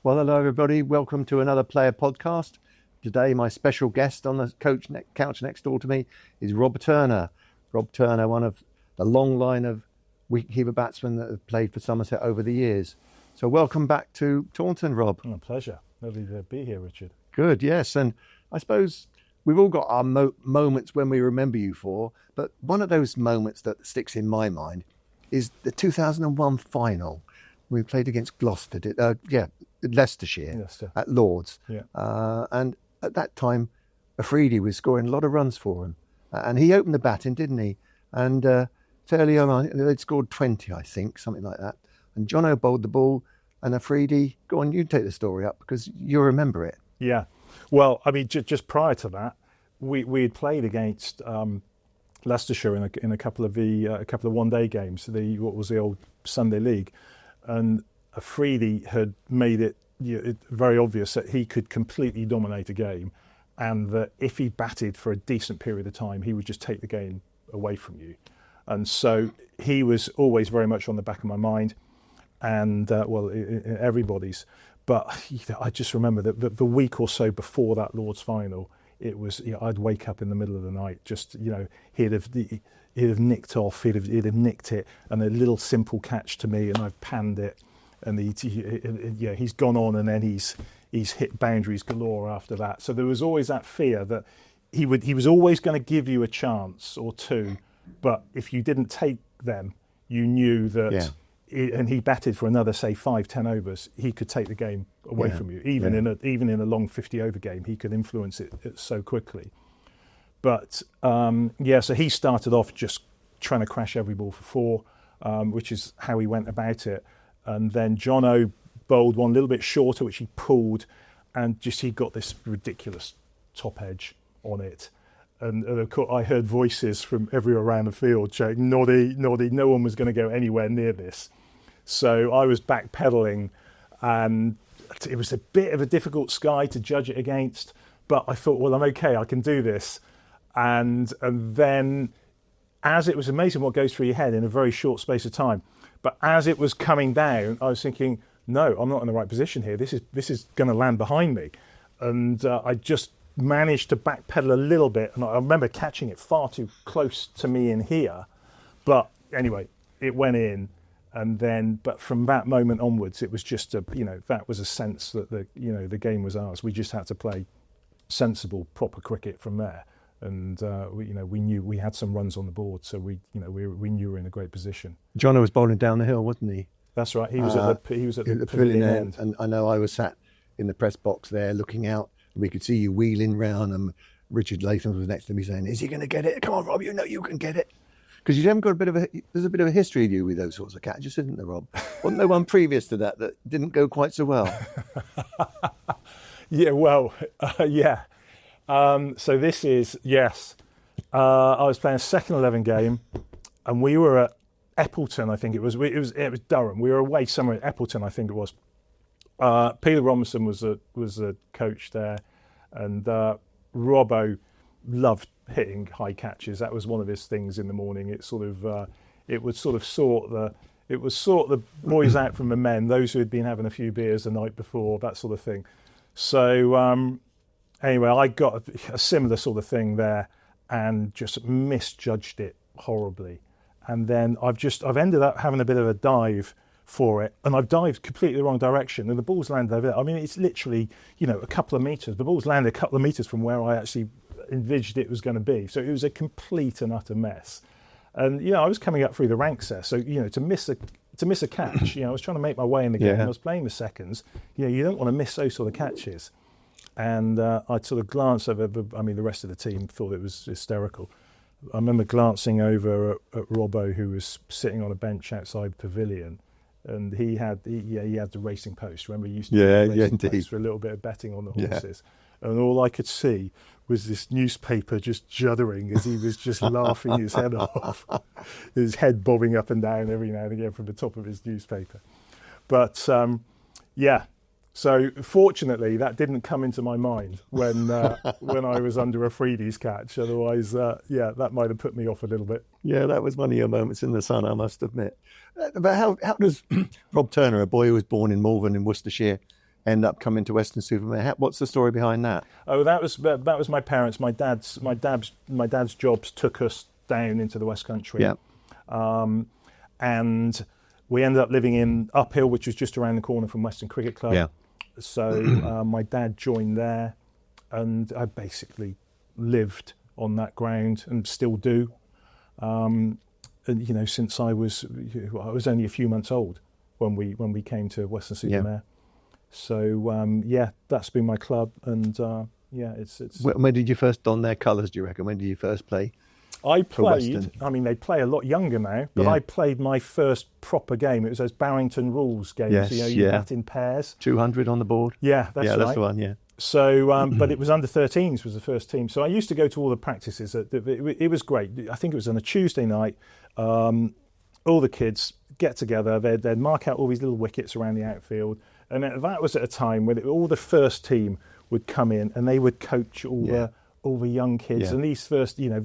Well, hello everybody. Welcome to another Player Podcast. Today, my special guest on the couch next door to me is Rob Turner. Rob Turner, one of the long line of wicketkeeper batsmen that have played for Somerset over the years. So welcome back to Taunton, Rob. Oh, pleasure. Lovely to be here, Richard. Good, yes. And I suppose we've all got our moments when we remember you for, but one of those moments that sticks in my mind is the 2001 final. We played against Leicestershire at Lord's. Yeah. And at that time, Afridi was scoring a lot of runs for him. And he opened the batting, didn't he? And fairly early, they'd scored 20, I think, something like that. And Jono bowled the ball, and Afridi, go on, you take the story up, because you remember it. Yeah. Well, I mean, just prior to that, we had played against Leicestershire in a couple of one-day games, what was the old Sunday League, and Afridi had made it very obvious that he could completely dominate a game, and that if he batted for a decent period of time, he would just take the game away from you. And so he was always very much on the back of my mind, and everybody's. But I just remember that the week or so before that Lord's final, it was, I'd wake up in the middle of the night, just, he'd have nicked off, he'd have nicked it, and a little simple catch to me, and I've panned it, and he's gone on, and then he's hit boundaries galore after that. So there was always that fear that he was always going to give you a chance or two, but if you didn't take them, you knew that. Yeah. And he batted for another, say, 5-10 overs, he could take the game away from you. Even in a long 50-over game, he could influence it so quickly. But so he started off just trying to crash every ball for four, which is how he went about it. And then Jono bowled one a little bit shorter, which he pulled, and he got this ridiculous top edge on it. And of course, I heard voices from everywhere around the field saying, "Noddy, no one was going to go anywhere near this." So I was backpedaling, and it was a bit of a difficult sky to judge it against. But I thought, well, I'm okay, I can do this. And then, as it was amazing what goes through your head in a very short space of time. But as it was coming down, I was thinking, no, I'm not in the right position here. This is going to land behind me, and I just managed to backpedal a little bit, and I remember catching it far too close to me in here. But anyway, it went in, and then, but from that moment onwards, it was just that was a sense that the game was ours. We just had to play sensible, proper cricket from there, and we knew we had some runs on the board, so we knew we were in a great position. Jono was bowling down the hill, wasn't he? That's right. He was at the pavilion end, and I know I was sat in the press box there looking out. We could see you wheeling round, and Richard Latham was next to me saying, "Is he going to get it? Come on, Rob, you know you can get it." Because you haven't got there's a bit of a history of you with those sorts of catches, isn't there, Rob? Wasn't there one previous to that didn't go quite so well? Yeah, well, yeah. So this is, yes. I was playing a second 11 game, and we were at Eppleton, I think it was. It was Durham. We were away somewhere at Eppleton, I think it was. Peter Robinson was a coach there, and Robbo loved hitting high catches. That was one of his things in the morning. It would sort the boys out from the men, those who had been having a few beers the night before, that sort of thing. So anyway, I got a similar sort of thing there, and just misjudged it horribly. And then I've ended up having a bit of a dive for it, and I've dived completely the wrong direction, and the ball's landed over there. I mean, it's literally, a couple of metres. The ball's landed a couple of metres from where I actually envisaged it was going to be. So it was a complete and utter mess. And, I was coming up through the ranks there. So, to miss a catch, I was trying to make my way in the game. I was playing the seconds. You don't want to miss those sort of catches. And I'd sort of glance over, the rest of the team thought it was hysterical. I remember glancing over at Robbo, who was sitting on a bench outside the pavilion, and he had the racing post. Remember, he used to do the racing post for a little bit of betting on the horses. Yeah. And all I could see was this newspaper just juddering as he was just laughing his head off, his head bobbing up and down every now and again from the top of his newspaper. But so fortunately that didn't come into my mind when I was under Afridi's catch. Otherwise, that might have put me off a little bit. Yeah, that was one of your moments in the sun, I must admit. But how does Rob Turner, a boy who was born in Malvern in Worcestershire, end up coming to Weston-super-Mare? What's the story behind that? Oh, that was my parents. My dad's jobs took us down into the West Country. Yeah. And we ended up living in Uphill, which was just around the corner from Weston Cricket Club. Yeah. So my dad joined there, and I basically lived on that ground and still do. And since I was only a few months old when we came to Weston-super-Mare. So that's been my club, and it's. When did you first don their colours? Do you reckon? When did you first play? I played. I mean, they play a lot younger now, but I played my first proper game. It was those Barrington Rules games. Yes, you bat in pairs. 200 on the board. Yeah, that's right. That's the one. Yeah. So, but it was under 13s was the first team. So I used to go to all the practices. It was great. I think it was on a Tuesday night. All the kids get together. They'd mark out all these little wickets around the outfield, and that was at a time when all the first team would come in and they would coach all the young kids. Yeah. And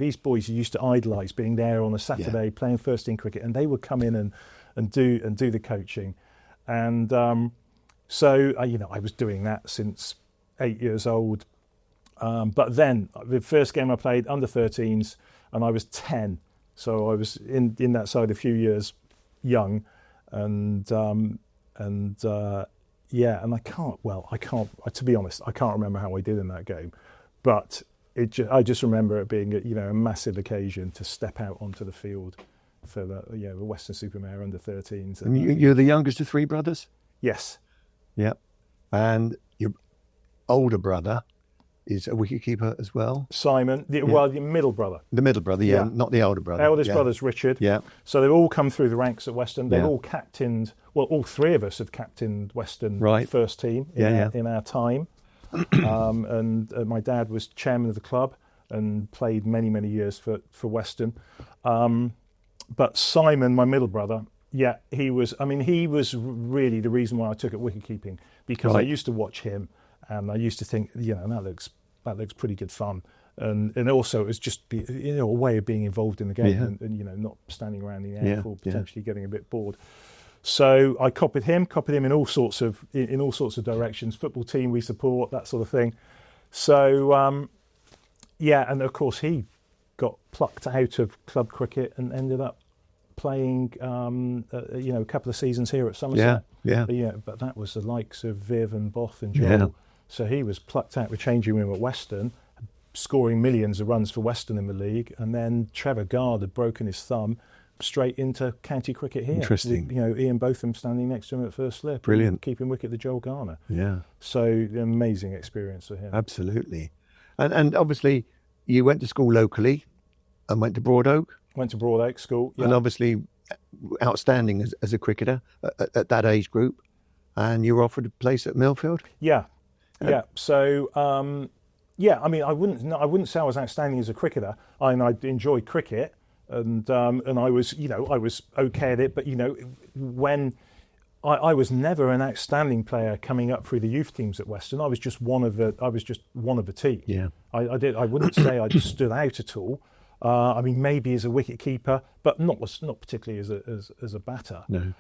these boys used to idolise being there on a Saturday playing first team cricket, and they would come in and do the coaching. And so I was doing that since 8 years old. But then the first game I played under 13s, and I was 10. So I was in that side a few years young, and I can't. To be honest, I can't remember how I did in that game, but I just remember it being a massive occasion to step out onto the field for the Weston-super-Mare under 13s. And you're the youngest of three brothers? Yes. Yeah. And your older brother is a wicketkeeper as well? Simon, the middle brother. The middle brother, not the older brother. Eldest brother's Richard. Yeah. So they've all come through the ranks at Weston. They've all captained, all three of us have captained Weston first team in our time. And my dad was chairman of the club and played many, many years for Weston. But Simon, my middle brother, he was really the reason why I took up wicket-keeping, because I used to watch him and I used to think, that looks pretty good fun. And also it was just a way of being involved in the game and not standing around the air for potentially getting a bit bored. So I copied him in all sorts of directions. Football team we support, that sort of thing. So and of course he got plucked out of club cricket and ended up playing a couple of seasons here at Somerset. But that was the likes of Viv and Both and Joel. Yeah. So he was plucked out of the changing room at Weston, scoring millions of runs for Weston in the league, and then Trevor Gard had broken his thumb. Straight into county cricket here. Interesting. Ian Botham standing next to him at first slip. Brilliant. Keeping wicket to Joel Garner. Yeah. So an amazing experience for him. Absolutely. And obviously you went to school locally and went to Broad Oak. Went to Broad Oak School. Yeah. And obviously outstanding as a cricketer at that age group. And you were offered a place at Millfield? Yeah. Yeah. So, I wouldn't say I was outstanding as a cricketer. I enjoyed cricket. And I was okay at it, but when I was never an outstanding player coming up through the youth teams at Weston, I was just one of the team. Yeah, I wouldn't say I stood out at all. Maybe as a wicket keeper, but not particularly as a batter. No.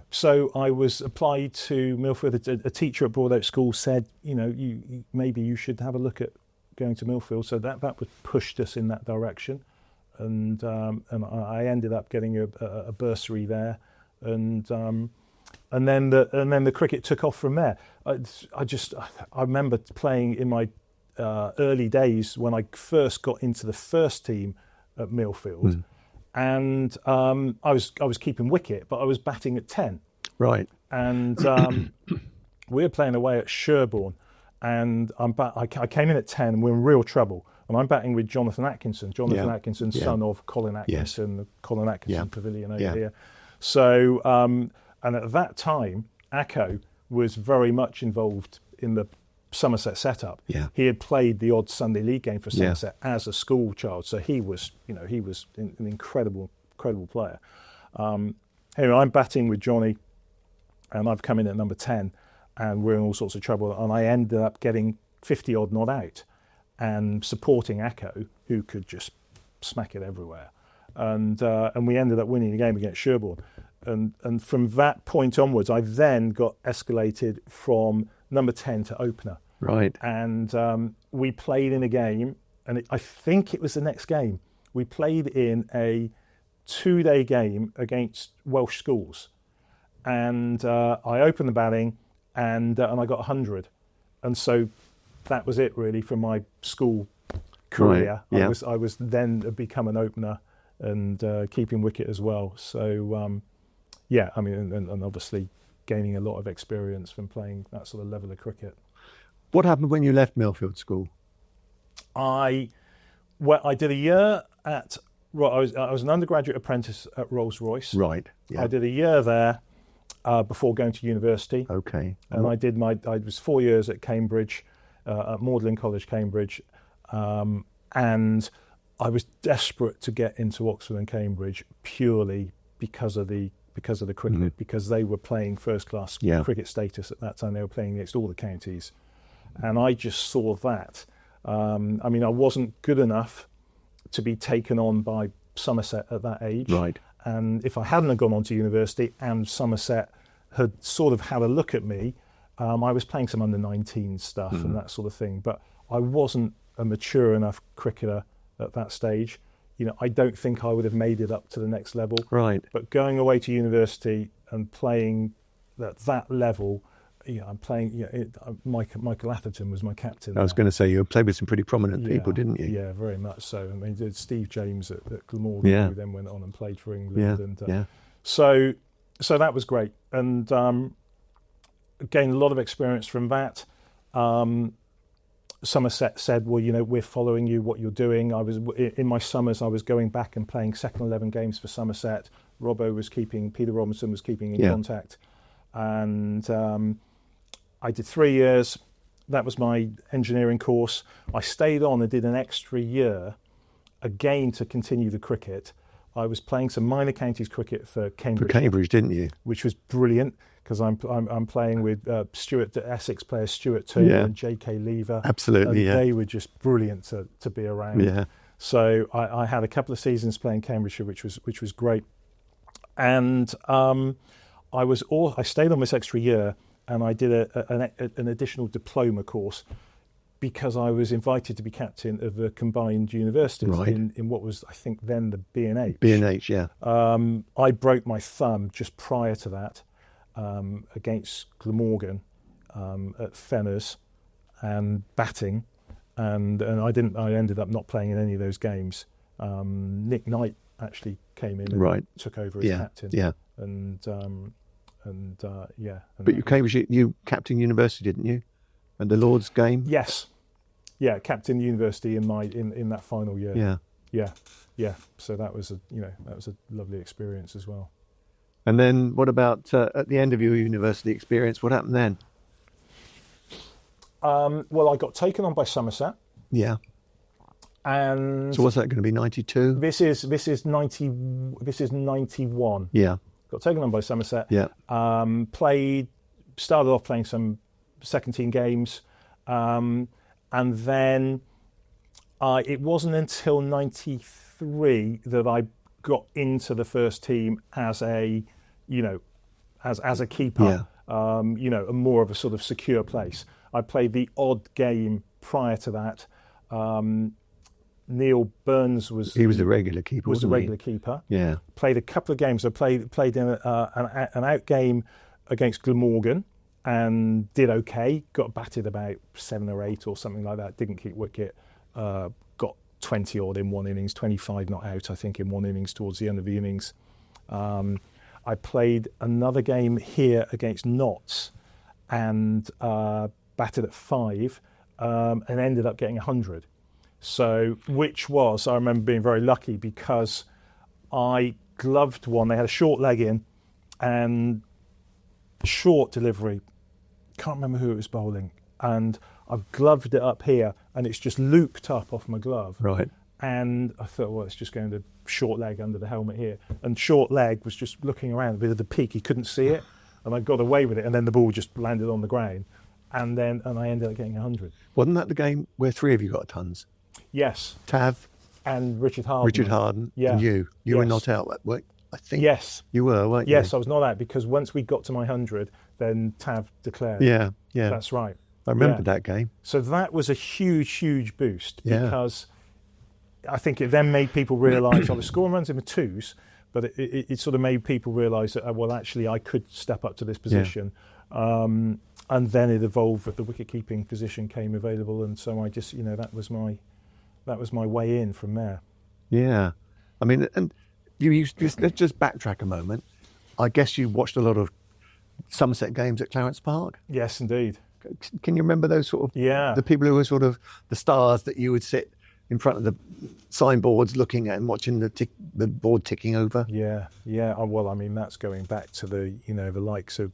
So I was applied to Millfield. A teacher at Broad Oak School said, maybe you should have a look at going to Millfield, so that was pushed us in that direction, and I ended up getting a bursary there, and then the cricket took off from there. I remember playing in my early days when I first got into the first team at Millfield, and I was keeping wicket, but I was batting at 10. Right. And we were playing away at Sherborne. And I came in at 10 and we were in real trouble. And I'm batting with Jonathan Atkinson. Atkinson, son of Colin Atkinson, the Colin Atkinson Pavilion over here. So, and at that time, Acco was very much involved in the Somerset setup. Yeah. He had played the odd Sunday league game for Somerset as a school child. So he was an incredible player. Anyway, I'm batting with Johnny and I've come in at number 10. And we're in all sorts of trouble. And I ended up getting 50 odd not out and supporting Acco, who could just smack it everywhere. And we ended up winning the game against Sherborne. And from that point onwards, I then got escalated from number 10 to opener. Right. And we played in a game, and I think it was the next game. We played in a 2-day game against Welsh schools. And I opened the batting, and I got 100. And so that was it, really, for my school career. Right. Yeah. I was then become an opener and keeping wicket as well. So, yeah, I mean, and obviously gaining a lot of experience from playing that sort of level of cricket. What happened when you left Millfield School? I did a year at. Well, I was an undergraduate apprentice at Rolls-Royce. Right. Yeah. I did a year there before going to university. Okay. And I was 4 years at Cambridge, at Magdalen College, Cambridge, and I was desperate to get into Oxford and Cambridge purely because of the cricket, because they were playing first class cricket status at that time. They were playing against all the counties, and I just saw that. I mean, I wasn't good enough to be taken on by Somerset at that age. Right. And if I hadn't have gone on to university and Somerset had sort of had a look at me, I was playing some under-19 stuff and that sort of thing. But I wasn't a mature enough cricketer at that stage. You know, I don't think I would have made it up to the next level. Right. But going away to university and playing at that level, I'm playing. Michael Atherton was my captain. I was going to say, you played with some pretty prominent people, didn't you? Yeah, very much so. I mean, Steve James at Glamorgan, who then went on and played for England. So that was great, and gained a lot of experience from that. Somerset said, well, we're following you, what you're doing. I was in my summers, I was going back and playing second 11 games for Somerset. Peter Robinson was keeping in contact. And I did 3 years. That was my engineering course. I stayed on and did an extra year, again, to continue the cricket. I was playing some minor counties cricket for Cambridge. For Cambridge, didn't you? Which was brilliant, because I'm playing with Essex players Stuart Turner and J.K. Lever. Absolutely, and they were just brilliant to be around. Yeah. So I had a couple of seasons playing Cambridgeshire, which was great. And I stayed on this extra year, and I did an additional diploma course, because I was invited to be captain of the combined universities in what was, I think, then the B&H. B&H, yeah. I broke my thumb just prior to that against Glamorgan at Fenners and batting, and I ended up not playing in any of those games. Nick Knight actually came in and took over as captain. Yeah. But you captained university, didn't you? And the Lord's game? Yes. Yeah, captain university in that final year. Yeah. So that was a lovely experience as well. And then what about at the end of your university experience? What happened then? Well, I got taken on by Somerset. Yeah. And so what's that going to be? 92? This is 91. Yeah. Got taken on by Somerset. Yeah. Started off playing some second team games, and then it wasn't until 93 that I got into the first team as a keeper. Yeah. More of a sort of secure place. I played the odd game prior to that. Neil Burns was the regular keeper. Keeper. Yeah. Played a couple of games. I played in an out game against Glamorgan and did okay. Got batted about 7 or 8 or something like that. Didn't keep wicket. Got 20 odd in one innings, 25 not out, I think, in one innings towards the end of the innings. I played another game here against Notts and batted at 5 and ended up getting 100. So, I remember being very lucky, because I gloved one. They had a short leg in and short delivery. Can't remember who it was bowling. And I've gloved it up here, and it's just looped up off my glove. Right. And I thought, well, it's just going to short leg under the helmet here. And short leg was just looking around a bit of the peak. He couldn't see it. And I got away with it. And then the ball just landed on the ground. And I ended up getting 100. Wasn't that the game where 3 of you got tons? Yes. Tav and Richard Harden. And you. You were not out I think. Yes. You were, weren't you? Yes, I was not out because once we got to my 100, then Tav declared. Yeah, yeah. That's right. I remember Yeah. that game. So that was a huge, huge boost Yeah. because I think it then made people realise I was scoring runs in the twos, but it sort of made people realise that, well, actually, I could step up to this position. And then it evolved that the wicket-keeping position came available, and so I just, that was my way in from there. Yeah. I mean, and let's just backtrack a moment. I guess you watched a lot of Somerset games at Clarence Park. Yes, indeed. Can you remember those sort of the people who were sort of the stars that you would sit in front of the signboards looking at and watching the board ticking over? Yeah. Well, I mean, that's going back to the the likes of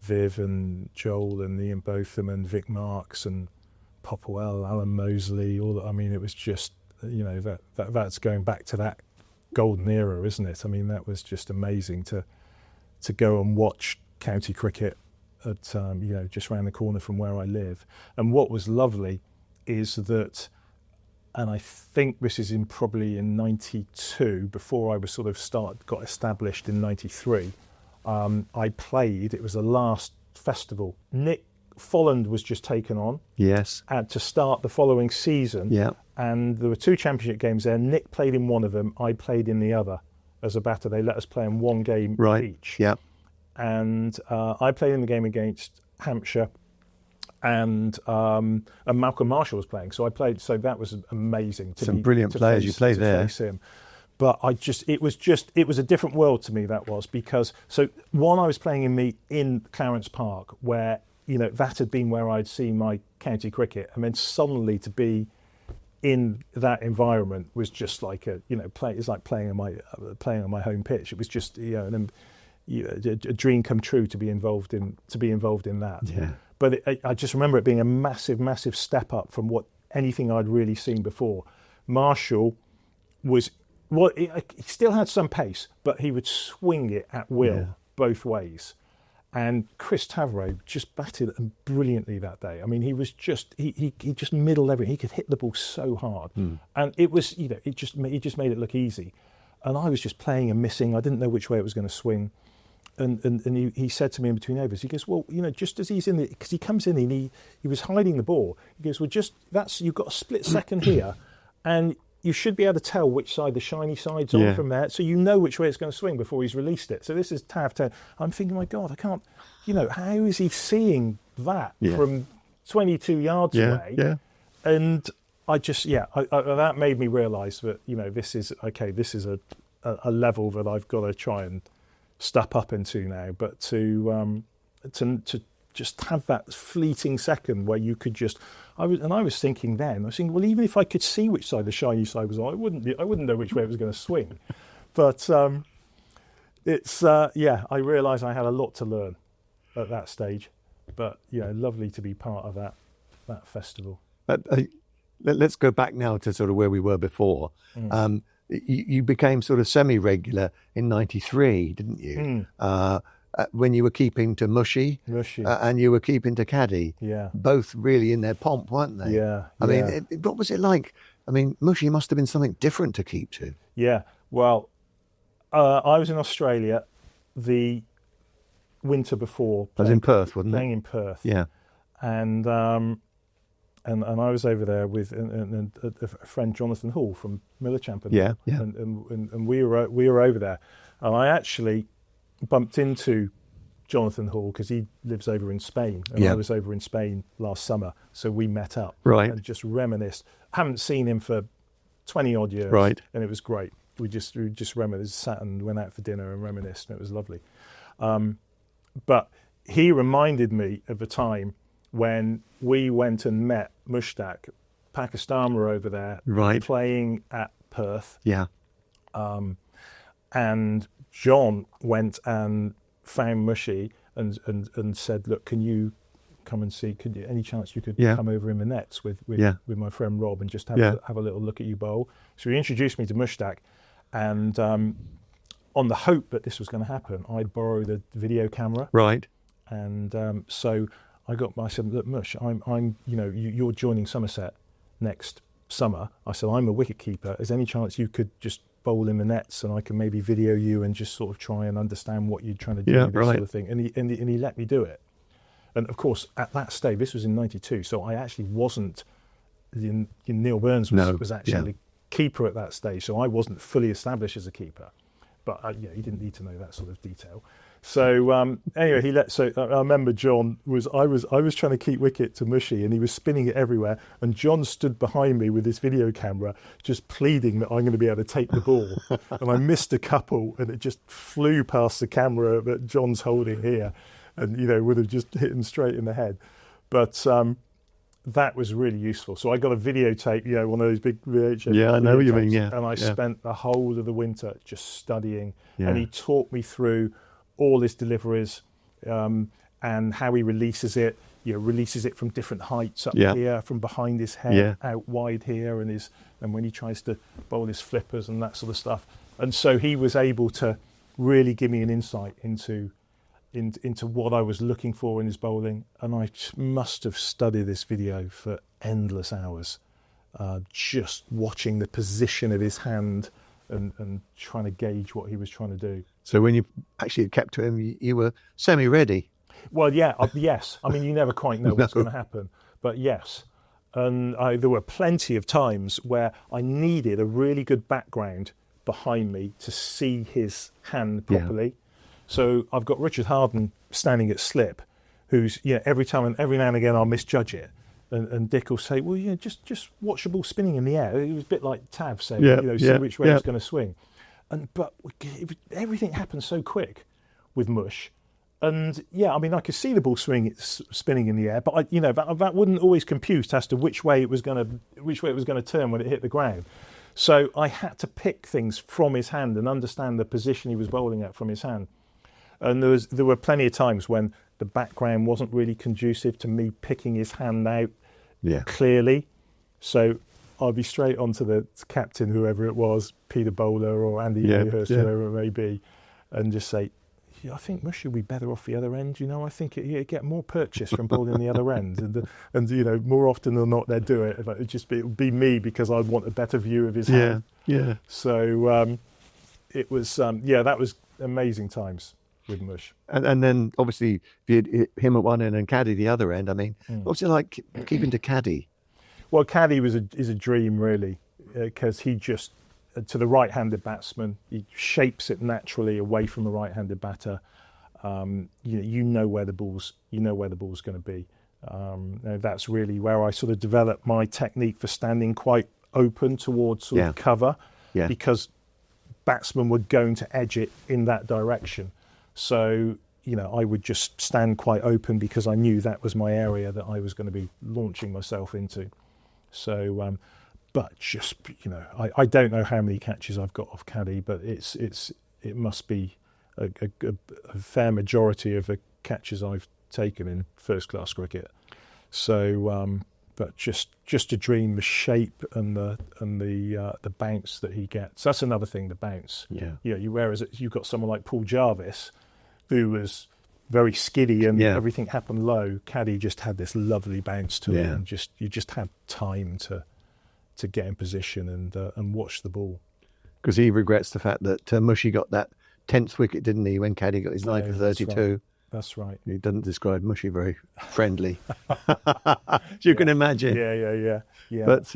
Viv and Joel and Ian Botham and Vic Marks and Popwell, Alan Mosley. All that. I mean, it was just that's going back to that golden era, isn't it? I mean, that was just amazing to go and watch county cricket at just round the corner from where I live. And what was lovely is that, and I think this is probably in 92, before I was sort of got established in 93, I played, it was the last festival. Nick Folland was just taken on. Yes. To start the following season. Yeah. And there were 2 championship games there. Nick played in one of them, I played in the other as a batter. They let us play in one game each. Yeah. And I played in the game against Hampshire, and Malcolm Marshall was playing. So I played. So that was amazing. Some brilliant players you played there. Face him. But it was a different world to me. That was because one, I was playing in Clarence Park, where that had been where I'd seen my county cricket, and then suddenly to be in that environment was just like it's like playing on my home pitch. It was just a dream come true to be involved in that. Yeah. But I just remember it being a massive, massive step up from anything I'd really seen before. Marshall was he still had some pace, but he would swing it at will both ways. And Chris Tavrow just batted brilliantly that day. I mean, he was just he just middled everything. He could hit the ball so hard, and it was it just made it look easy. And I was just playing and missing. I didn't know which way it was going to swing. And he said to me in between overs, he goes, well, just as he's in the, because he comes in and he was hiding the ball. He goes, well, you've got a split second here, and you should be able to tell which side the shiny side's on from there, so you know which way it's going to swing before he's released it. So this is Tav. I'm thinking, my God, I can't, how is he seeing that from 22 yards away? Yeah. And I just, that made me realise that, this is a level that I've got to try and step up into now, but to just have that fleeting second where you could I was thinking, well, even if I could see which side the shiny side was on, I wouldn't know which way it was going to swing. But I realised I had a lot to learn at that stage. But lovely to be part of that festival. Let's go back now to sort of where we were before. You became sort of semi-regular in 93, didn't you? When you were keeping to Mushy. And you were keeping to Caddy. Yeah. Both really in their pomp, weren't they? Yeah. I mean, what was it like? I mean, Mushy must have been something different to keep to. Yeah. Well, I was in Australia the winter before. I was in Perth, wasn't it? Playing in Perth. Yeah. And I was over there with a friend, Jonathan Hall from Millerchamp. And we were over there, and I actually bumped into Jonathan Hall because he lives over in Spain, and I was over in Spain last summer, so we met up and just reminisced. Haven't seen him for 20 odd years, and it was great. We just reminisced, sat and went out for dinner and reminisced, and it was lovely. But he reminded me of a time when we went and met Mushtaq. Pakistan were over there playing at Perth. Yeah. And John went and found Mushy and said, look, can you come and see, any chance you could come over in the nets with my friend Rob and just have a little look at you bowl? So he introduced me to Mushtaq, and on the hope that this was going to happen, I'd borrowed a video camera. Right. And so I said, look, Mush, you're joining Somerset next summer. I said, I'm a wicketkeeper. Is any chance you could just bowl in the nets, and I can maybe video you and just sort of try and understand what you're trying to do, Yeah, this right. sort of thing. And he let me do it. And of course, at that stage, this was in '92, so I actually wasn't. Neil Burns was actually the keeper at that stage, so I wasn't fully established as a keeper. But he didn't need to know that sort of detail. So anyway, I remember John I was trying to keep wicket to Mushy, and he was spinning it everywhere. And John stood behind me with his video camera, just pleading that I'm going to be able to take the ball. And I missed a couple, and it just flew past the camera that John's holding here, and would have just hit him straight in the head. But that was really useful. So I got a videotape, one of those big VHS. Yeah, I know what you mean. Yeah, and I spent the whole of the winter just studying, Yeah. and he taught me through all his deliveries and how he releases it. Releases it from different heights up here, from behind his head, out wide here, and when he tries to bowl his flippers and that sort of stuff. And so he was able to really give me an insight into what I was looking for in his bowling, and I must have studied this video for endless hours, just watching the position of his hand and trying to gauge what he was trying to do. So when you actually kept to him, you were semi-ready. Well, yes. I mean, you never quite know what's going to happen, but yes. And there were plenty of times where I needed a really good background behind me to see his hand properly. Yeah. So I've got Richard Harden standing at slip, who's every now and again I'll misjudge it, and Dick will say, well, just watch the ball spinning in the air. It was a bit like Tav saying, see which way it's going to swing. But everything happened so quick with Mush, and I could see the ball spinning in the air, but that wouldn't always compute as to which way it was going to turn when it hit the ground. So I had to pick things from his hand and understand the position he was bowling at from his hand. And there were plenty of times when the background wasn't really conducive to me picking his hand out clearly. So I'd be straight onto the captain, whoever it was, Peter Bowler or Andy Hurst, whoever it may be, and just say, I think Mush would be better off the other end. I think he'd get more purchase from bowling the other end. And more often than not, they'd do it. It would be me because I'd want a better view of his hand. Yeah. So it was, that was amazing times with Mush. And then obviously him at one end and Caddy the other end. I mean, what's it like keeping to Caddy? Well, Caddy is a dream really, because he just, to the right-handed batsman, he shapes it naturally away from the right-handed batter. You know where the ball's going to be. That's really where I sort of developed my technique for standing quite open towards sort of cover, because batsmen were going to edge it in that direction. So, I would just stand quite open because I knew that was my area that I was going to be launching myself into. So, but just, I don't know how many catches I've got off Caddy, but it must be a fair majority of the catches I've taken in first class cricket. So, but just to dream the shape and the bounce that he gets. That's another thing, the bounce. Whereas you've got someone like Paul Jarvis, who was very skiddy and everything happened low. Caddy just had this lovely bounce to it, and you just had time to get in position and watch the ball. Because he regrets the fact that Mushy got that 10th wicket, didn't he, when Caddy got his 9 for 32. That's right. He doesn't describe Mushy very friendly. You can imagine. Yeah. But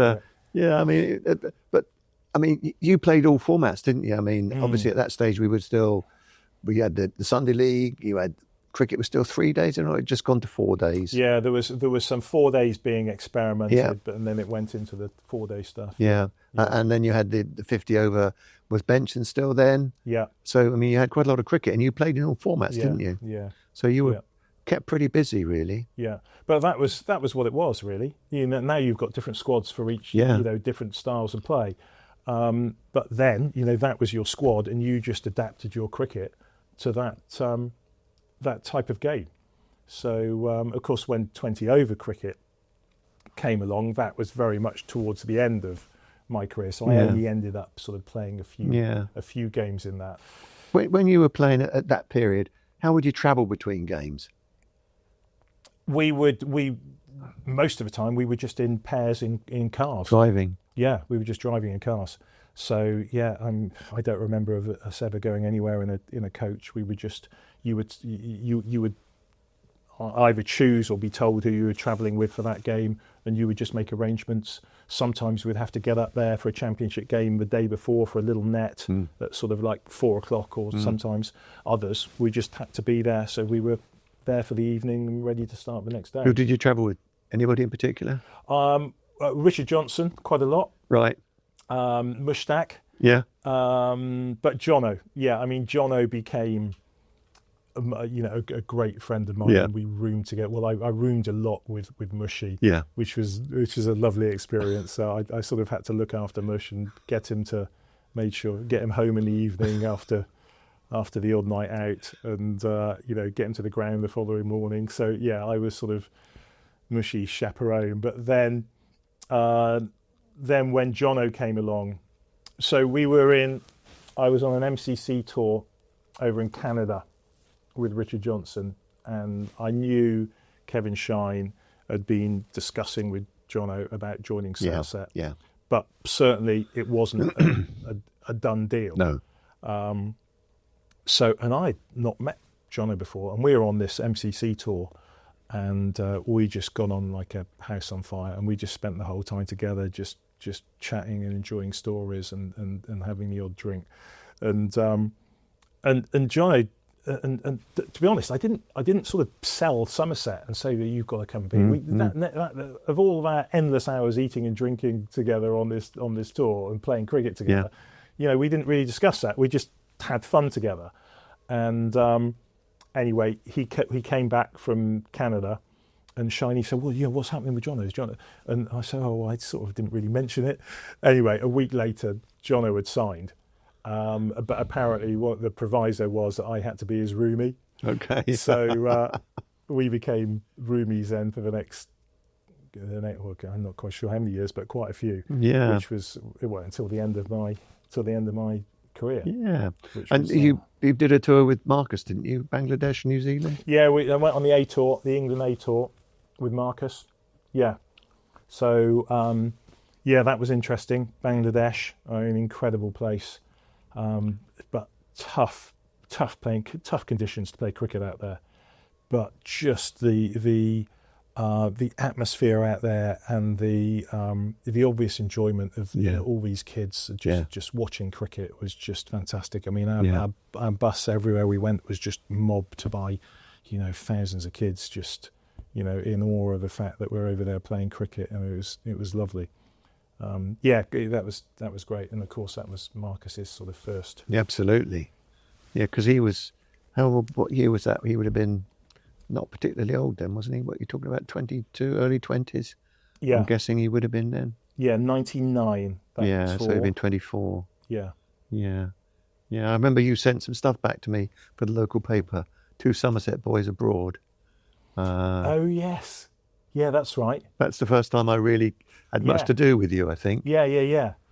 I mean, you played all formats, didn't you? I mean, obviously at that stage we had the Sunday League. You had cricket was still 3 days, and it had just gone to 4 days. Yeah, there was some 4 days being experimented, and then it went into the 4-day stuff. Yeah. And then you had the 50 over with Benson still then. Yeah. So I mean, you had quite a lot of cricket, and you played in all formats, didn't you? Yeah. So you were kept pretty busy, really. Yeah, but that was what it was, really. Now you've got different squads for each, different styles of play. But then, that was your squad, and you just adapted your cricket to that type of game. So, of course, when 20 over cricket came along, that was very much towards the end of my career. So I only ended up sort of playing a few games in that. When you were playing at that period, how would you travel between games? Most of the time we were just in pairs in cars. Driving. Yeah, we were just driving in cars. So yeah, I don't remember of us ever going anywhere in a coach. We would just you would either choose or be told who you were travelling with for that game, and you would just make arrangements. Sometimes we'd have to get up there for a championship game the day before for a little net at sort of like 4 o'clock, or sometimes others we just had to be there. So we were there for the evening and ready to start the next day. Who did you travel with? Anybody in particular? Richard Johnson, quite a lot. Right. Mushtaq. Yeah. But Jono, yeah, I mean, Jono became, a great friend of mine, Yeah. and we roomed together. Well, I roomed a lot with Mushy, Yeah. which was a lovely experience. So I sort of had to look after Mush and get him home in the evening after the odd night out, and get him to the ground the following morning. So yeah, I was sort of Mushy's chaperone. But then when Jono came along, so I was on an MCC tour over in Canada with Richard Johnson, and I knew Kevin Shine had been discussing with Jono about joining Somerset. Yeah. But certainly it wasn't a done deal. No. And I'd not met Jono before, and we were on this MCC tour, and we just gone on like a house on fire, and we just spent the whole time together, just chatting and enjoying stories and having the odd drink, and Jono. And to be honest, I didn't sort of sell Somerset and say that you've got to come and be. Of all of our endless hours eating and drinking together on this tour and playing cricket together, we didn't really discuss that. We just had fun together. And anyway, he came back from Canada, and Shiny said, "Well, what's happening with Jono? Is Jono?" And I said, "Oh, I sort of didn't really mention it." Anyway, a week later, Jono had signed. But apparently what the proviso was that I had to be his roomie. Okay. So we became roomies then for the next, I'm not quite sure how many years, but quite a few. Yeah. Which was until the end of my career. Yeah. And you did a tour with Marcus, didn't you? Bangladesh, New Zealand? Yeah, I went on the A tour, the England A tour with Marcus. Yeah. So that was interesting. Bangladesh, an incredible place. But tough conditions to play cricket out there. But just the atmosphere out there, and the obvious enjoyment of all these kids just watching cricket was just fantastic. I mean, our bus everywhere we went was just mobbed by, thousands of kids just, in awe of the fact that we're over there playing cricket, and it was lovely. That was great, and of course that was Marcus's sort of first. Yeah, absolutely. Yeah, because he was, what year was that? He would have been not particularly old then, wasn't he? What you're talking about, 22, early 20s? Yeah. I'm guessing he would have been then. Yeah, 99. So he'd been 24. Yeah. Yeah. Yeah, I remember you sent some stuff back to me for the local paper, 2 Somerset boys abroad. Oh, yes. Yeah, that's right. That's the first time I really had much to do with you, I think. Yeah.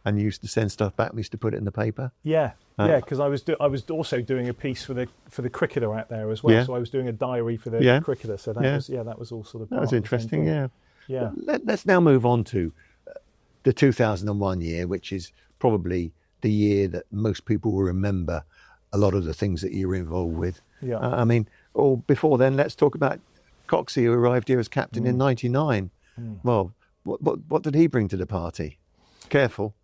And you used to send stuff back. We used to put it in the paper. Yeah, because I was also doing a piece for the cricketer out there as well. Yeah. So I was doing a diary for the cricketer. So that was all sort of. That was interesting. Yeah. Let's now move on to the 2001 year, which is probably the year that most people will remember a lot of the things that you were involved with. Yeah. Before then, let's talk about Coxie, who arrived here as captain in '99. Well, what did he bring to the party? Careful.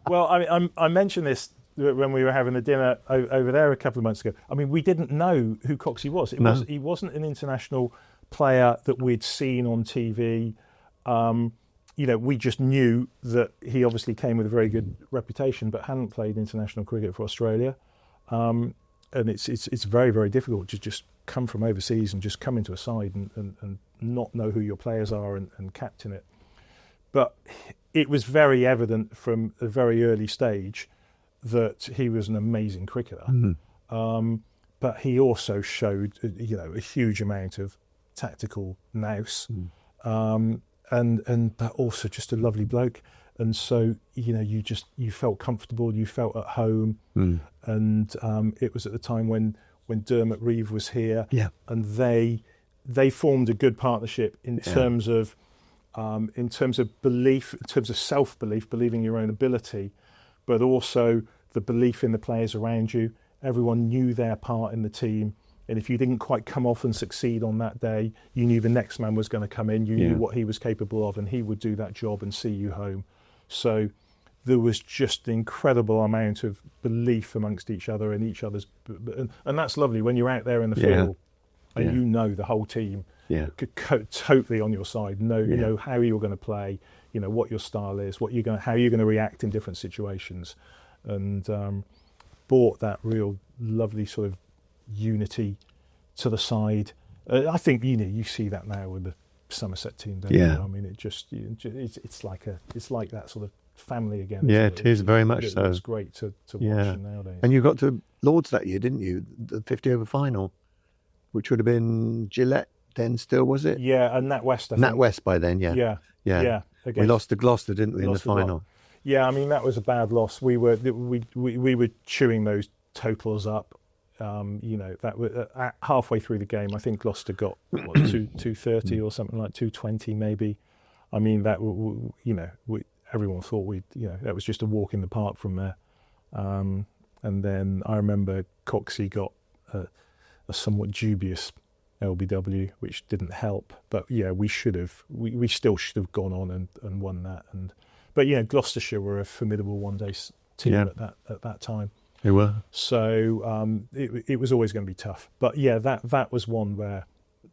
Well, I mentioned this when we were having a dinner over there a couple of months ago. I mean, we didn't know who Coxie was. He wasn't an international player that we'd seen on TV. We just knew that he obviously came with a very good reputation, but hadn't played international cricket for Australia. And it's very, very difficult to just come from overseas and just come into a side and not know who your players are and captain it. But it was very evident from a very early stage that he was an amazing cricketer. But he also showed, a huge amount of tactical nous, but also just a lovely bloke. And so, you felt comfortable, you felt at home. And it was at the time when Dermot Reeve was here, and they formed a good partnership in terms of in terms of belief, in terms of self-belief, believing your own ability, but also the belief in the players around you. Everyone knew their part in the team. And if you didn't quite come off and succeed on that day, you knew the next man was going to come in. You knew what he was capable of, and he would do that job and see you home. So there was just an incredible amount of belief amongst each other and each other's. And that's lovely when you're out there in the field and you know the whole team totally on your side, know how you're going to play, what your style is, how you're going to react in different situations. And brought that real lovely sort of unity to the side. I think you see that now with the Somerset team, don't you? I mean, it's like that sort of family again. It is very much so. It's great to watch nowadays. And you got to Lords that year, didn't you? The 50 over final, which would have been Gillette then still, was it? Yeah, and NatWest. NatWest by then, yeah. We lost to Gloucester, didn't we, in the final? Yeah, I mean, that was a bad loss. We were chewing those totals up. That was halfway through the game. I think Gloucester got 230 or something like 220 maybe. I mean, that everyone thought that was just a walk in the park from there. And then I remember Coxey got a somewhat dubious LBW, which didn't help. But we still should have gone on and won that. But Gloucestershire were a formidable one-day team at that time. They were. So it was always going to be tough. But that was one where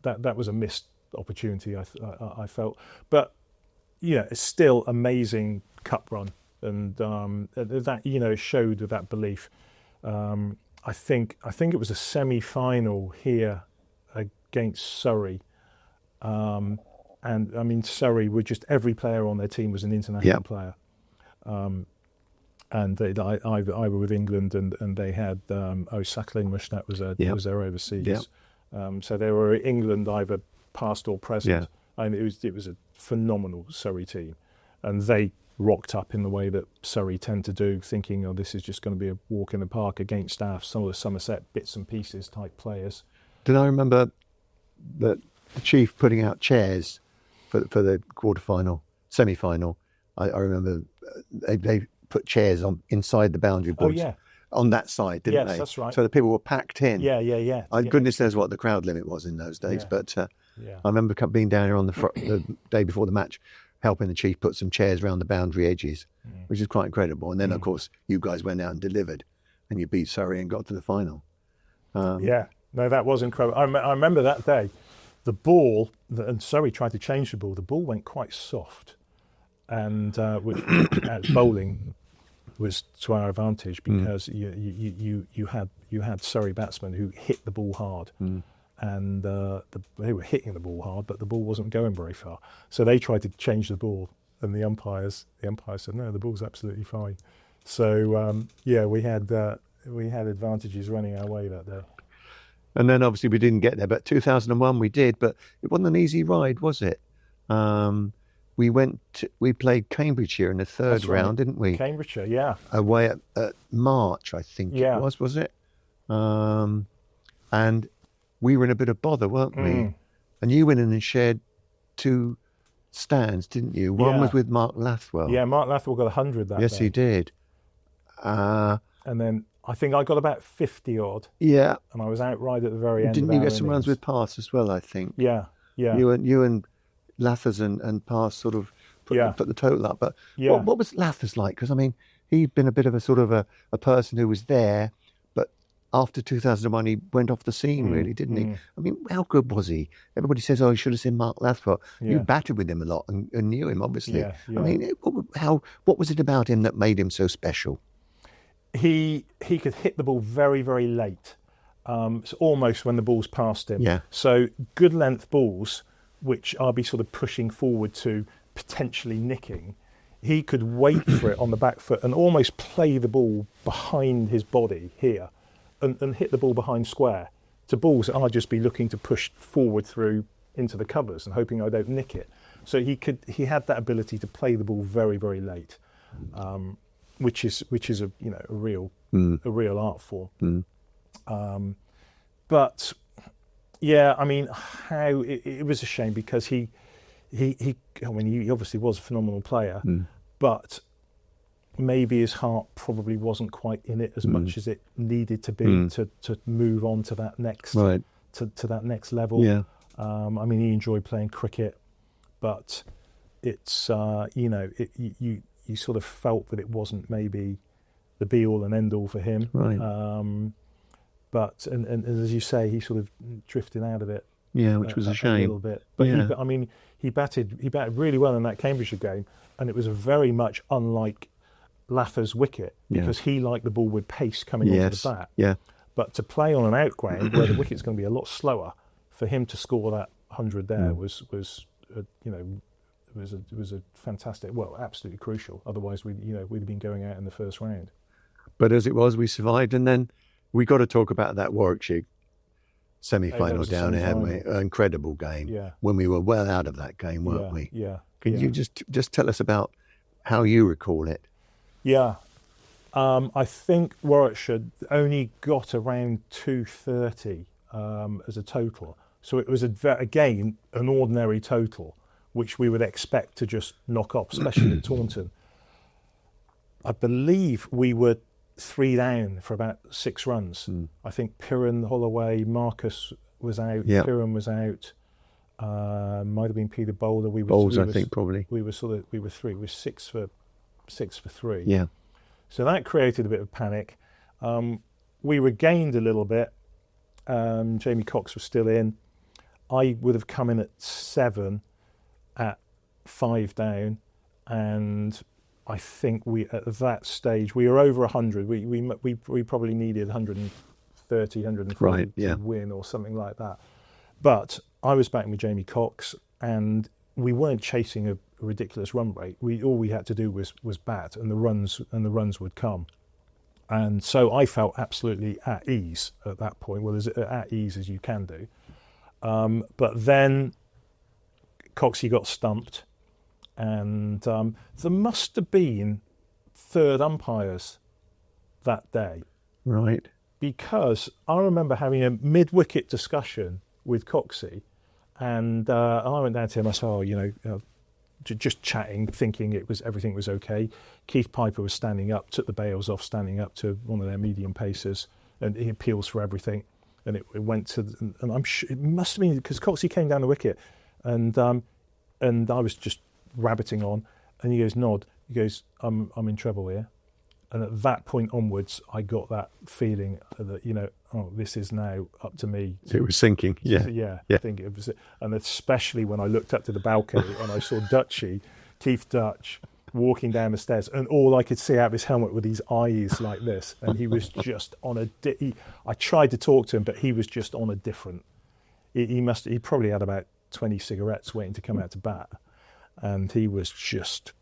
that was a missed opportunity. I felt. But it's still amazing cup run, and that showed that belief. I think it was a semi-final here against Surrey. And I mean, Surrey were just every player on their team was an international player. And they either with England and they had Sackling-Mush, that was their overseas. So they were England either past or present. And it was a phenomenal Surrey team, and they rocked up in the way that Surrey tend to do, thinking, this is just going to be a walk in the park against some of the Somerset bits and pieces type players. Did I remember the chief putting out chairs for the semi-final? I remember they put chairs on inside the boundary boards. On that side, didn't they? Yes, that's right. So the people were packed in. Yeah. Goodness knows what the crowd limit was in those days. But I remember being down here on the day before the match, helping the chief put some chairs around the boundary edges, which is quite incredible. And then, of course, you guys went out and delivered, and you beat Surrey and got to the final. No, that was incredible. I remember that day. The ball, and Surrey tried to change the ball went quite soft. And which at bowling was to our advantage because you had Surrey batsmen who hit the ball hard, and they were hitting the ball hard, but the ball wasn't going very far. So they tried to change the ball, and the umpires said no, the ball's absolutely fine. So we had advantages running our way that day. And then obviously we didn't get there, but 2001 we did, but it wasn't an easy ride, was it? We played Cambridgeshire in the third round, didn't we? Cambridgeshire, yeah. Away at March, I think it was it? And we were in a bit of bother, weren't we? And you went in and shared 2 stands, didn't you? One was with Mark Lathwell. Yeah, Mark Lathwell got 100 that day. Yes, he did. And then I think I got about 50 odd. Yeah. And I was out right at the very end. Didn't you get some runs with Pass as well, I think? Yeah. You and Lathers and Pass sort of put the total up. But what was Lathers like? Because, I mean, he'd been a bit of a sort of a person who was there, but after 2001, he went off the scene, really, didn't he? I mean, how good was he? Everybody says, you should have seen Mark Lathwell. You batted with him a lot and knew him, obviously. I mean, what was it about him that made him so special? He could hit the ball very, very late, so almost when the ball's past him. Yeah. So good length balls, which I'll be sort of pushing forward to potentially nicking, he could wait for it on the back foot and almost play the ball behind his body here and hit the ball behind square to balls that I'll just be looking to push forward through into the covers and hoping I don't nick it. So he had that ability to play the ball very, very late. Which is a real art form. But I mean, how it was a shame because he I mean, he obviously was a phenomenal player, but maybe his heart probably wasn't quite in it as much as it needed to be to move on to that next to that next level. Yeah. I mean, he enjoyed playing cricket, but it's you sort of felt that it wasn't maybe the be all and end all for him. Right. But as you say, he sort of drifted out of it. Yeah, which was a shame. A little bit. But yeah. he batted really well in that Cambridgeshire game, and it was very much unlike Laffer's wicket because he liked the ball with pace coming onto the bat. Yeah. But to play on an outground where the wicket's going to be a lot slower, for him to score that 100 there was a fantastic, well, absolutely crucial. Otherwise, we'd have been going out in the first round. But as it was, we survived, and then we got to talk about that Warwickshire semi-final down there, haven't we? An incredible game. Yeah. When we were well out of that game, weren't we? Yeah. Can you just tell us about how you recall it? Yeah. I think Warwickshire only got around 230 as a total. So it was, again, an ordinary total, which we would expect to just knock off, especially at Taunton. I believe we were 3 down for about 6 runs. I think Piran, Holloway, Marcus was out, Piran was out. Might have been Peter Bowler. Bowles, I think, probably. We were 3. We were 6 for 3. Yeah. So that created a bit of panic. We regained a little bit. Jamie Cox was still in. I would have come in at 7 at 5 down, and I think at that stage we were over 100. We probably needed 130, 140 to win or something like that. But I was backing with Jamie Cox, and we weren't chasing a ridiculous run rate. All we had to do was bat, and the runs would come. And so I felt absolutely at ease at that point. Well, as at ease as you can do. But then Coxie got stumped, and there must have been 3rd umpires that day. Right. Because I remember having a mid-wicket discussion with Coxie, and I went down to him. I said, just chatting, thinking everything was okay. Keith Piper was standing up, took the bails off, standing up to one of their medium pacers, and he appeals for everything. And it went to, and I'm sure it must have been because Coxie came down the wicket, and I was just rabbiting on, and he goes, Nod, he goes, I'm in trouble here. And at that point onwards, I got that feeling that, this is now up to me. So it was sinking, yeah. I think it was, and especially when I looked up to the balcony and I saw Keith Dutch, walking down the stairs, and all I could see out of his helmet were these eyes like this, and he was just on I tried to talk to him, but he was just on a different. He probably had about 20 cigarettes waiting to come out to bat, and he was just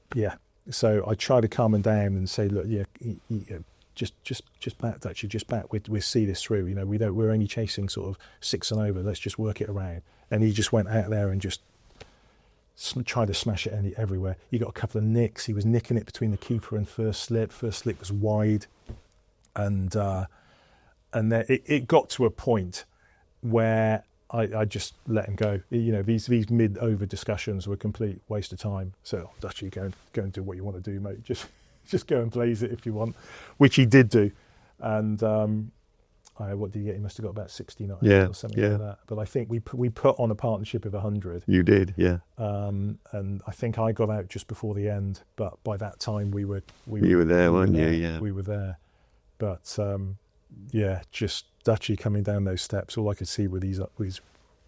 So I tried to calm him down and say, look, just bat, Dutchy, just bat. We see this through. We're only chasing sort of 6 and over. Let's just work it around. And he just went out there and just tried to smash it everywhere. He got a couple of nicks. He was nicking it between the keeper and first slip. First slip was wide, and then it got to a point where I just let him go. These mid-over discussions were a complete waste of time. So, Dutchy, go and do what you want to do, mate. Just go and blaze it if you want, which he did do. And what did he get? He must have got about 69 or something like that. But I think we put on a partnership of 100. You did, yeah. And I think I got out just before the end. But by that time we were there, weren't you? Yeah, we were there. But just Dutchy coming down those steps. All I could see were these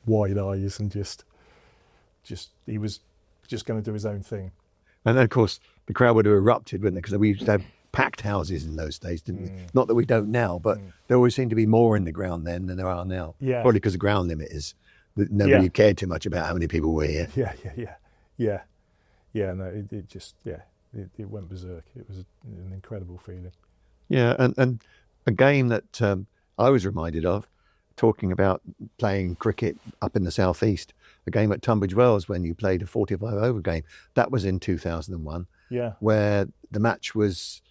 wide eyes, and just he was just going to do his own thing. And then, of course, the crowd would have erupted, wouldn't they? Because we used to have packed houses in those days, didn't we? Not that we don't now, but there always seemed to be more in the ground then than there are now. Yeah. Probably because the ground limit is that nobody cared too much about how many people were here. Yeah. No, it went berserk. It was an incredible feeling. Yeah, and a game that I was reminded of, talking about playing cricket up in the southeast, a game at Tunbridge Wells when you played a 45-over game. That was in 2001. Yeah. Where the match was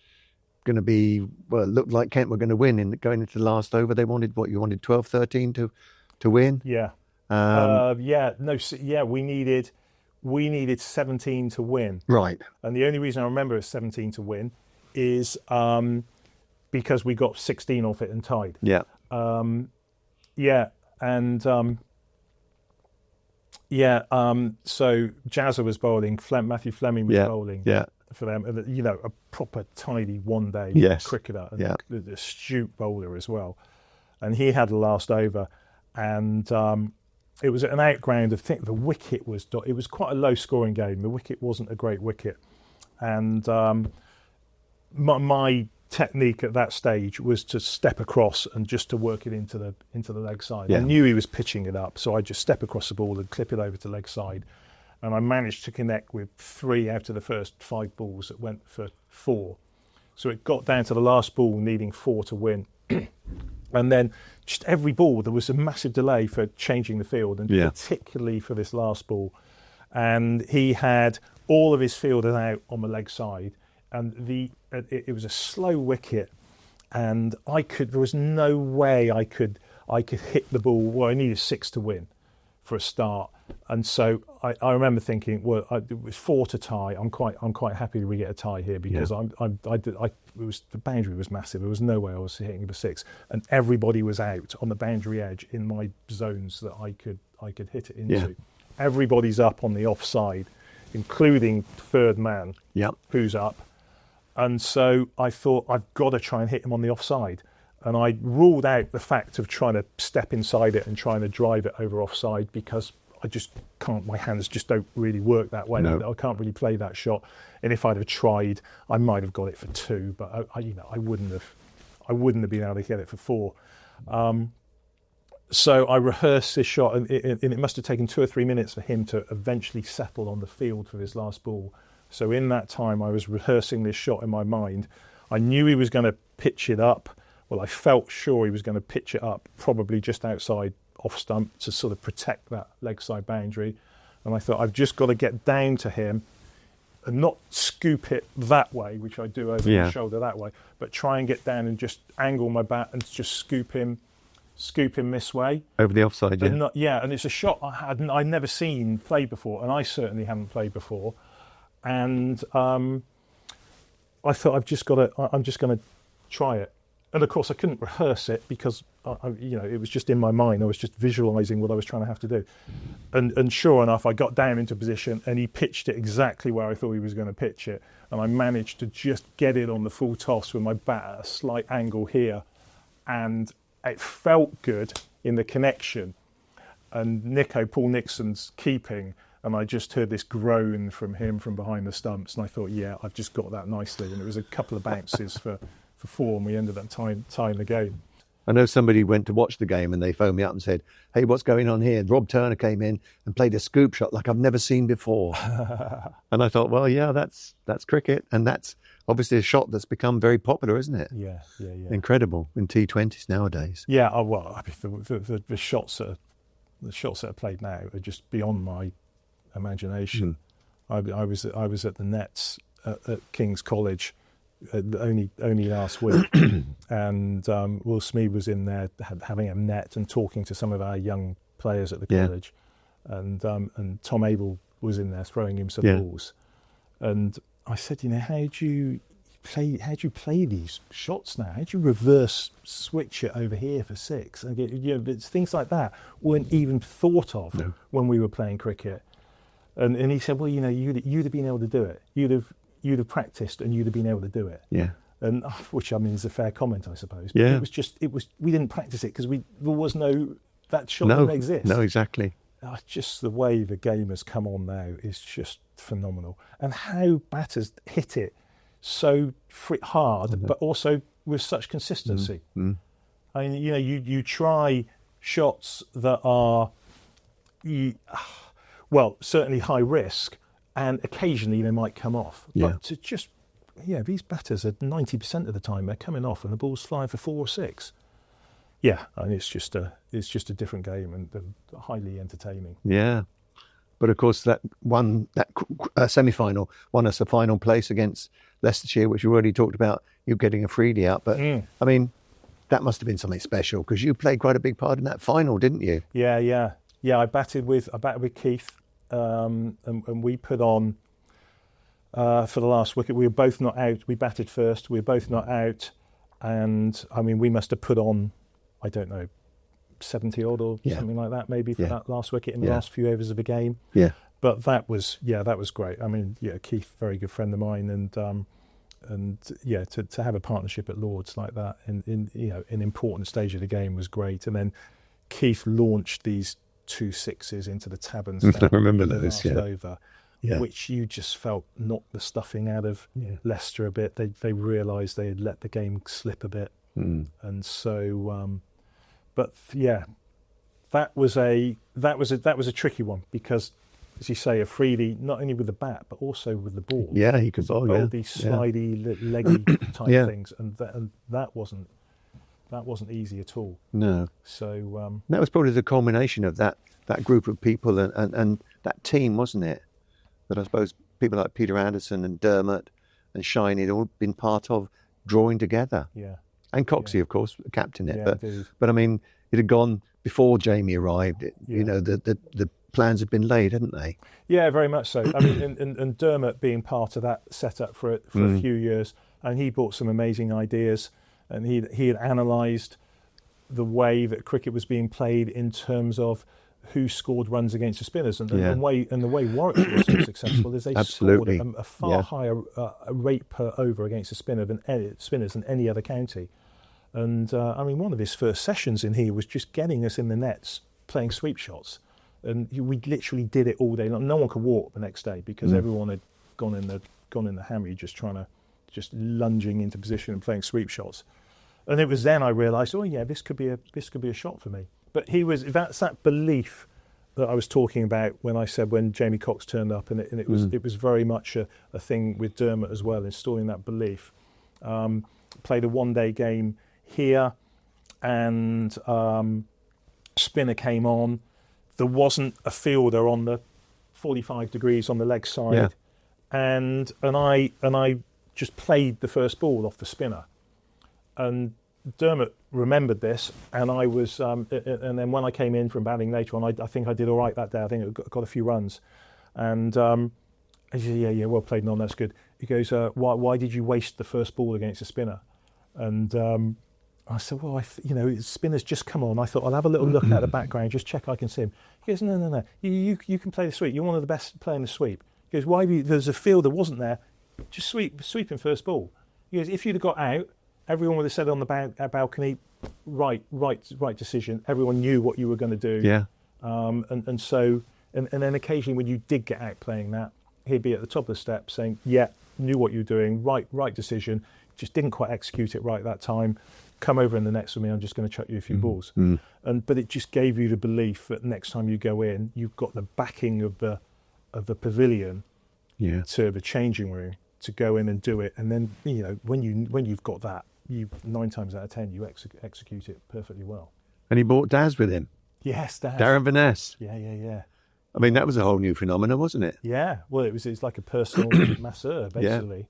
going to be, it looked like Kent were going to win going into the last over. They wanted 12-13 to win. Yeah. We we needed 17 to win. Right. And the only reason I remember it's 17 to win is because we got 16 off it and tied. Yeah. So Jazza was bowling, Matthew Fleming was bowling for them. A proper tidy one-day cricketer, and an astute bowler as well. And he had the last over, and it was at an outground. I think the wicket was. It was quite a low-scoring game. The wicket wasn't a great wicket, and my technique at that stage was to step across and just to work it into the leg side. I knew he was pitching it up, so I just step across the ball and clip it over to leg side, and I managed to connect with 3 out of the first 5 balls that went for 4. So it got down to the last ball needing 4 to win. And then just every ball, there was a massive delay for changing the field, and particularly for this last ball. And he had all of his fielders out on the leg side, and it was a slow wicket, and there was no way I could hit the ball. Well, I needed 6 to win for a start, and so I remember thinking, well, it was 4 to tie. I'm quite happy that we get a tie here, because the boundary was massive. There was no way I was hitting the 6, and everybody was out on the boundary edge in my zones that I could hit it into. Yeah. Everybody's up on the offside, including third man, who's up. And so I thought, I've got to try and hit him on the offside. And I ruled out the fact of trying to step inside it and trying to drive it over offside, because I just can't, my hands just don't really work that way. No. I can't really play that shot. And if I'd have tried, I might have got it for 2, but I wouldn't have been able to get it for 4. So I rehearsed this shot, and it must have taken 2 or 3 minutes for him to eventually settle on the field for his last ball. So in that time, I was rehearsing this shot in my mind. I knew he was going to pitch it up. Well, I felt sure he was going to pitch it up, probably just outside off stump, to sort of protect that leg side boundary. And I thought, I've just got to get down to him and not scoop it that way, which I do over my shoulder that way, but try and get down and just angle my bat and just scoop him this way. Over the offside, and it's a shot I'd never seen played before, and I certainly haven't played before. And I thought, I'm just going to try it. And of course, I couldn't rehearse it because it was just in my mind. I was just visualising what I was trying to have to do. And sure enough, I got down into position, and he pitched it exactly where I thought he was going to pitch it. And I managed to just get it on the full toss with my bat at a slight angle here. And it felt good in the connection. And Paul Nixon's keeping, and I just heard this groan from him from behind the stumps, and I thought, I've just got that nicely. And it was a couple of bounces for 4, and we ended up tying the game. I know somebody went to watch the game, and they phoned me up and said, "Hey, what's going on here?" Rob Turner came in and played a scoop shot like I've never seen before. And I thought, well, that's cricket, and that's obviously a shot that's become very popular, isn't it? Yeah. Incredible in T20s nowadays. Yeah, the shots that are played now are just beyond my imagination. I was at the nets at King's College only last week, and Will Smead was in there having a net and talking to some of our young players at the college, and Tom Abel was in there throwing him some balls, and I said, how do you play these shots now? How do you reverse switch it over here for 6? And things like that weren't even thought of when we were playing cricket. And he said, well, you'd have been able to do it. You'd have practiced, and you'd have been able to do it. Yeah. And which is a fair comment, I suppose. But we didn't practice it because that shot didn't exist. No, exactly. Just the way the game has come on now is just phenomenal, and how batters hit it so hard, but also with such consistency. I mean, you try shots that are, certainly high risk, and occasionally they might come off. But to just, these batters are 90% of the time they're coming off, and the ball's flying for 4 or 6. Yeah, and it's just a different game, and highly entertaining. Yeah, but of course that semi-final won us a final place against Leicestershire, which we already talked about. You getting a freebie out, but I mean, that must have been something special because you played quite a big part in that final, didn't you? Yeah. I batted with Keith, and we put on for the last wicket. We were both not out. We batted first. We were both not out, and I mean, we must have put on, I don't know, 70 odd or something like that, maybe for that last wicket in the last few overs of the game. Yeah. But that was great. I mean, Keith, very good friend of mine, and to have a partnership at Lords like that in an important stage of the game was great. And then Keith launched these 2 sixes into the taverns. I remember those. Over, which you just felt knocked the stuffing out of Leicester a bit. They realised they had let the game slip a bit, and so. But that was a tricky one because, as you say, Afridi not only with the bat but also with the ball. Yeah, he could bowl. All these slidey, leggy type things, and that wasn't easy at all. No. So that was probably the culmination of that group of people and that team, wasn't it? That I suppose people like Peter Anderson and Dermot and Shiny had all been part of drawing together. Yeah. And Coxey, of course, captained it. Yeah, but I mean, it had gone before Jamie arrived. The plans had been laid, hadn't they? Yeah, very much so. I mean, and Dermot being part of that setup for a few years, and he brought some amazing ideas, and he had analysed the way that cricket was being played in terms of who scored runs against the spinners, and the way Warwickshire was so successful is they scored a far higher rate per over against the spinners than any other county. And I mean, one of his first sessions in here was just getting us in the nets playing sweep shots, and we literally did it all day long. No one could walk the next day because everyone had gone in the hammy, just lunging into position and playing sweep shots. And it was then I realised, this could be a shot for me. But that's that belief that I was talking about when Jamie Cox turned up, and it was very much a thing with Dermot as well, installing that belief. Played a one-day game here, and spinner came on. There wasn't a fielder on the 45 degrees on the leg side, and I just played the first ball off the spinner, and Dermot remembered this, and I was, and then when I came in from batting later on, I think I did all right that day. I think I got a few runs, and he said, "Yeah, well played, Non. That's good." He goes, "Why did you waste the first ball against a spinner?" And I said, "Well, spinner's just come on. I thought I'll have a little look at the background, just check I can see him." He goes, "No. You can play the sweep. You're one of the best playing the sweep." He goes, "Why? There's a fielder wasn't there. Just sweep in first ball." He goes, "If you'd have got out, everyone would have said on the balcony, right decision. Everyone knew what you were going to do." Yeah. And then occasionally when you did get out playing that, he'd be at the top of the steps saying, "Yeah, knew what you were doing. Right decision. Just didn't quite execute it right that time. Come over in the nets with me. I'm just going to chuck you a few balls." But it just gave you the belief that next time you go in, you've got the backing of the pavilion to the changing room to go in and do it. And then when you've got that, you 9 times out of 10 you execute it perfectly well. And he brought Daz with him. Yes, Daz. Darren Vaness. Yeah. I mean, that was a whole new phenomenon, wasn't it? Yeah. Well, it's like a personal masseur, basically. Yeah.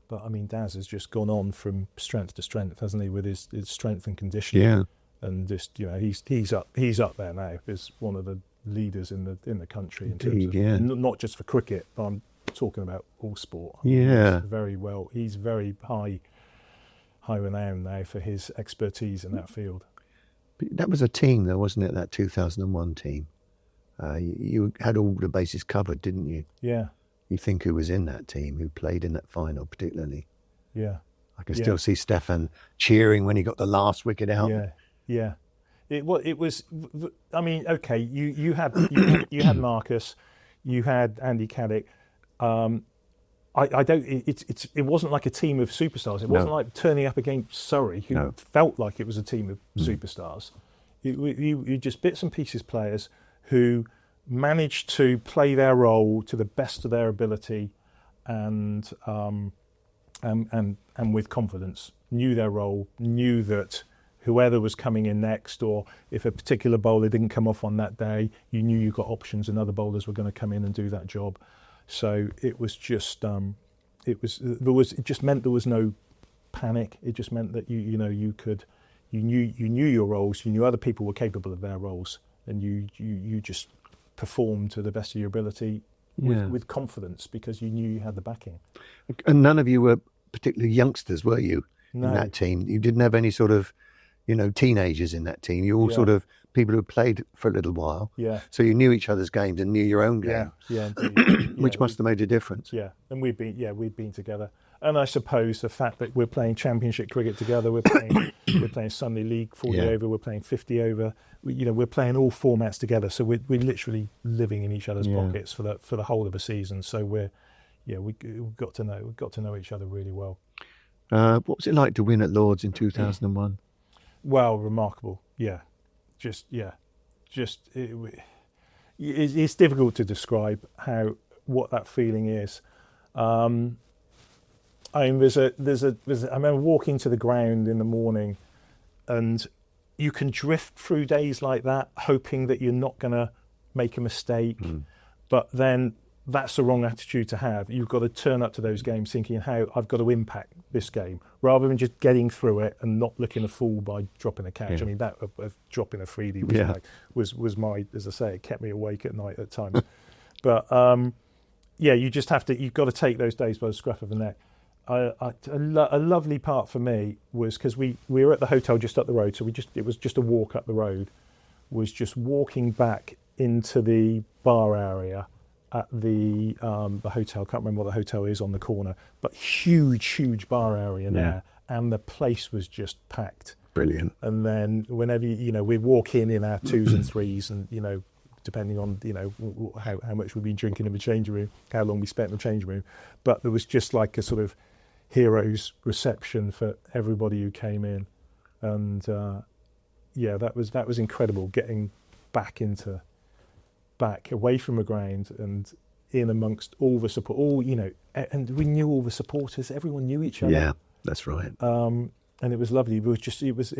But I mean, Daz has just gone on from strength to strength, hasn't he, with his strength and conditioning? Yeah. And just he's up there now as one of the leaders in the country in terms of not just for cricket, but I'm talking about all sport. Yeah. He's very high renown now for his expertise in that field. But that was a team, though, wasn't it? That 2001 team. You had all the bases covered, didn't you? Yeah. You think who was in that team, who played in that final particularly? Yeah. I can still see Stefan cheering when he got the last wicket out. Yeah. It was. I mean, okay. You had Marcus, you had Andy Caddick. I don't. It wasn't like a team of superstars. It wasn't like turning up against Surrey, who felt like it was a team of superstars. You just bits and pieces players who managed to play their role to the best of their ability, and with confidence. Knew their role. Knew that whoever was coming in next, or if a particular bowler didn't come off on that day, you knew you got options, and other bowlers were going to come in and do that job. So it was just, it just meant there was no panic. It just meant that you knew your roles, you knew other people were capable of their roles, and you just perform to the best of your ability with confidence, because you knew you had the backing. And none of you were particularly youngsters, were you, No. in that team? You didn't have any sort of, teenagers in that team. You all sort of people who played for a little while. Yeah. So you knew each other's games and knew your own game. Yeah, indeed. Which must have made a difference. Yeah, and we'd been together. And I suppose the fact that we're playing Championship cricket together, we're playing Sunday League 40 over, we're playing 50 over. We're playing all formats together, so we're literally living in each other's pockets for the whole of the season. So we got to know each other really well. What was it like to win at Lord's in 2001? Well, remarkable. Yeah, it's difficult to describe what that feeling is. I mean, I remember walking to the ground in the morning, and you can drift through days like that, hoping that you're not going to make a mistake, but then that's the wrong attitude to have. You've got to turn up to those games thinking how I've got to impact this game, rather than just getting through it and not looking a fool by dropping a catch. I mean, that dropping a freebie was my, as I say, it kept me awake at night at times. But you've got to take those days by the scruff of the neck. A lovely part for me was, because we were at the hotel just up the road, so it was just a walk up the road, was just walking back into the bar area at the hotel. Can't remember what the hotel is on the corner, but huge bar area there, and the place was just packed. Brilliant. And then whenever we'd walk in our twos and threes, and depending on how much we'd been drinking in the changing room, how long we spent in the changing room, but there was just like a sort of hero's reception for everybody who came in, and that was incredible, getting back away from the ground and in amongst all the support, and we knew all the supporters. Everyone knew each other. Yeah, that's right. And it was lovely. It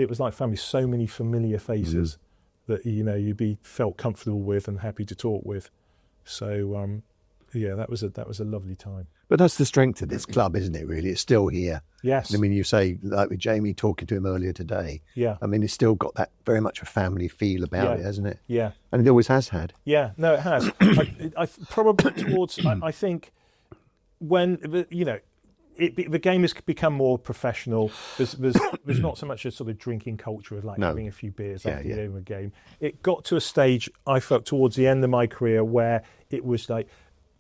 was like family. So many familiar faces that you'd felt comfortable with and happy to talk with. So that was a lovely time. But that's the strength of this club, isn't it, really? It's still here. Yes. I mean, you say, like with Jamie talking to him earlier today, I mean, it's still got that very much a family feel about it, hasn't it? Yeah. And it always has had. Yeah, no, it has. I probably towards, I think, when, the game has become more professional. There's not so much a sort of drinking culture of having a few beers after the end of a game. It got to a stage, I felt, towards the end of my career, where it was like,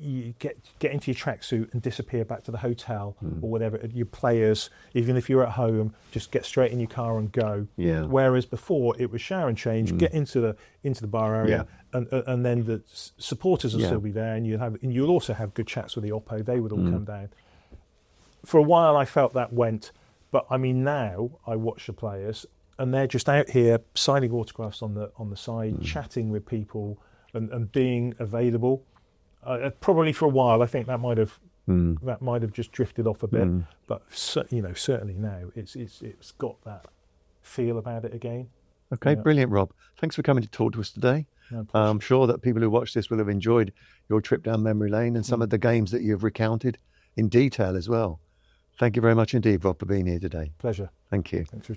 you get into your tracksuit and disappear back to the hotel or whatever. Your players, even if you're at home, just get straight in your car and go. Yeah. Whereas before it was shower and change, get into the bar area, and then the supporters will still be there, and you'll also have good chats with the Oppo. They would all come down. For a while, I felt that went, but I mean now I watch the players and they're just out here signing autographs on the side, chatting with people, and being available. Probably for a while, I think that might have just drifted off a bit, but certainly now it's got that feel about it again. Okay, brilliant, Rob. Thanks for coming to talk to us today. No, I'm sure that people who watch this will have enjoyed your trip down memory lane and some of the games that you've recounted in detail as well. Thank you very much indeed, Rob, for being here today. Pleasure. Thank you. Thanks for